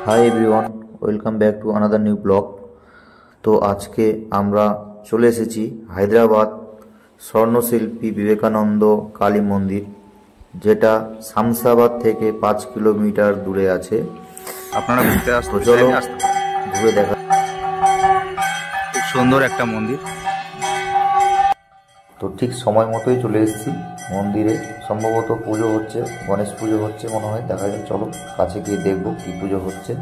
Hi everyone, welcome back to another new blog. তো আজকে আমরা চলে এসেছি হায়দ্রাবাদ স্বর্ণশিল্পী বিবেকানন্দ কালী মন্দির, যেটা শামসাবাদ থেকে 5 কিলোমিটার দূরে আছে। আপনারা ঘুরতে তো চলো ঘুরে দেখা। খুব সুন্দর একটা মন্দির। তো ঠিক সময় মতোই চলে এসেছি মন্দিরে। সম্ভবত পুজো হচ্ছে, গণেশ পুজো হচ্ছে মনে হয়। দেখা যাক, চলো কাছে গিয়ে দেখবো কি পুজো হচ্ছে।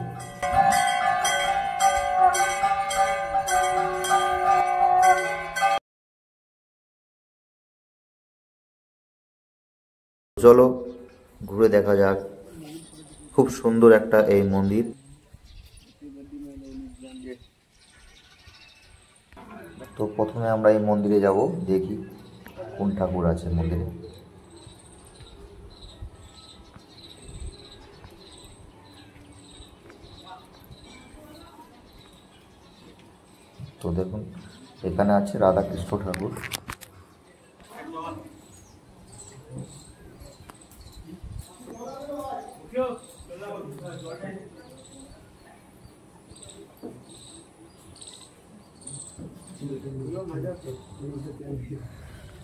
চলো ঘুরে দেখা যাক। খুব সুন্দর একটা এই মন্দির। তো প্রথমে আমরা এই মন্দিরে যাব, দেখি কোন ঠাকুর আছে মন্দিরে। তো দেখুন, এখানে আছে রাধাকৃষ্ণ ঠাকুর।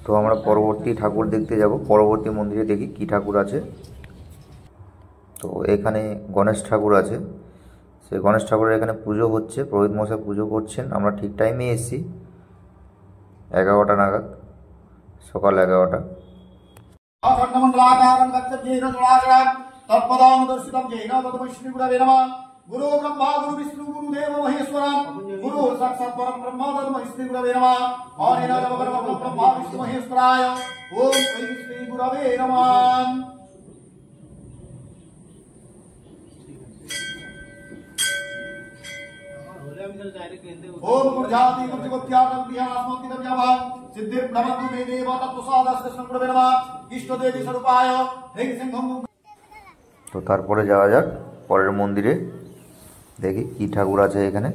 তো আমরা পরবর্তী ঠাকুর দেখতে যাব, পরবর্তী মন্দিরে দেখি কি ঠাকুর আছে। তো এখানে গণেশ ঠাকুর আছে। সেই গণেশ ঠাকুরের এখানে পুজো হচ্ছে, পুরোহিত মশাই পুজো করছেন। আমরা ঠিক টাইমে এসেছি, 11টা নাগাদ, সকাল 11টা। गुरु ब्रह्मा गुरु विष्णु गुरु देव महेश्वरा गुरु साक्षात् परम ब्रह्म तस्मै श्री गुरवे नमः। और नमः ब्रह्मा विष्णु महेश्वराय ओम श्री गुरवे नमः। ओम गुरुजाति गुरुत्यागं ध्यानास्मति तव्यवा सिद्धिर ब्रह्मतु मे देव तत्प्रसादस्य संगुरवे नमः। इष्ट देवी स्वरूपाय ह्रीं सिंहं। তো তারপরে যাওয়া যাক পরের মন্দিরে, দেখি কি ঠাকুর আছে এখানে।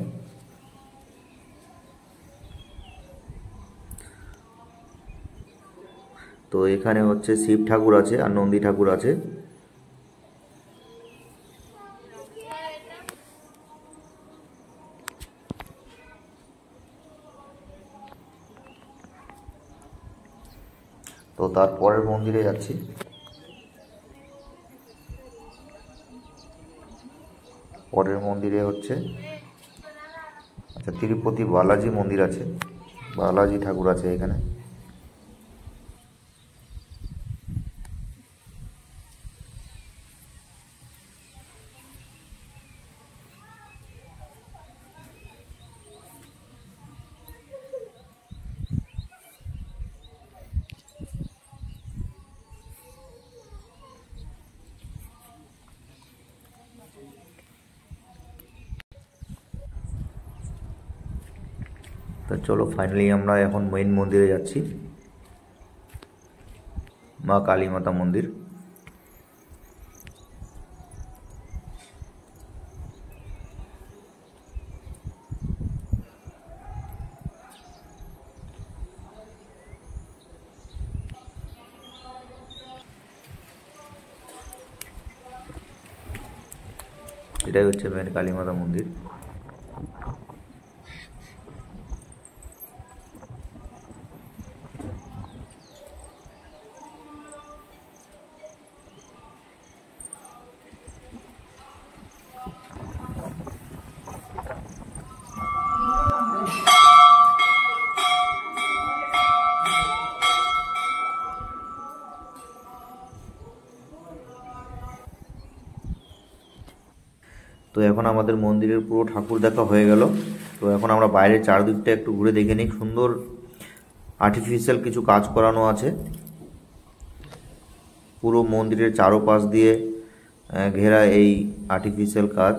তো এখানে হচ্ছে শিব ঠাকুর আছে আর নন্দী ঠাকুর আছে। তো তারপরের মন্দিরে যাচ্ছি। পরের মন্দিরে হচ্ছে আচ্ছা তিরুপতি বালাজি মন্দির আছে, বালাজি ঠাকুর আছে এখানে। তো চলো ফাইনালি আমরা এখন মেইন মন্দিরে যাচ্ছি, মা কালী মাতা মন্দির। এটাই হচ্ছে মেন কালী মাতা মন্দির। তো এখন আমাদের মন্দিরের পুরো ঠাকুর দেখা হয়ে গেল। তো এখন আমরা বাইরের চারদিকটা একটু ঘুরে দেখে নিই। সুন্দর আর্টিফিশিয়াল কিছু কাজ করানো আছে পুরো মন্দিরের চারপাশ দিয়ে ঘেরা। এই আর্টিফিশিয়াল কাজ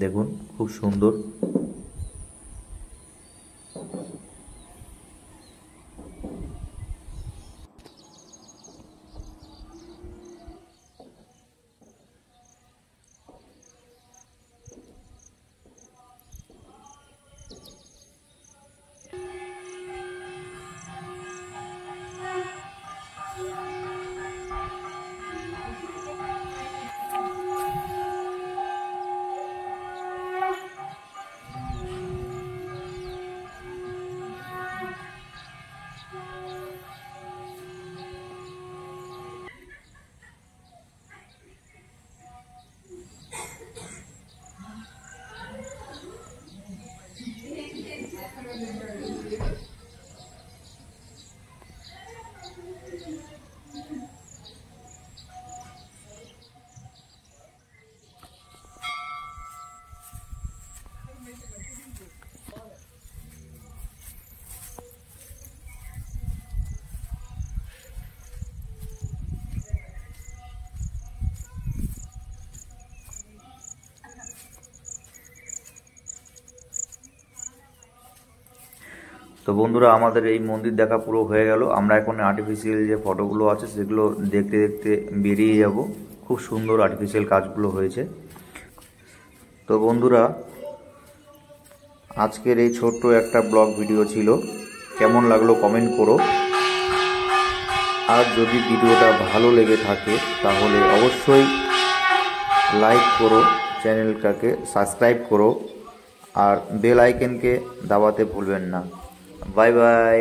দেখুন, খুব সুন্দর। তো বন্ধুরা, আমাদের এই মন্দির দেখা পুরো হয়ে গেল। আমরা এখন আর্টিফিশিয়াল যে ফটোগুলো আছে সেগুলো দেখতে দেখতে বেরিয়ে যাব। খুব সুন্দর আর্টিফিশিয়াল কাজগুলো হয়েছে। তো বন্ধুরা, আজকের এই ছোট্ট একটা ব্লগ ভিডিও ছিল। কেমন লাগলো কমেন্ট করো। আর যদি ভিডিওটা ভালো লেগে থাকে তাহলে অবশ্যই লাইক করো, চ্যানেলটাকে সাবস্ক্রাইব করো আর বেল আইকনকে দাবাতে ভুলবেন না। Bye bye.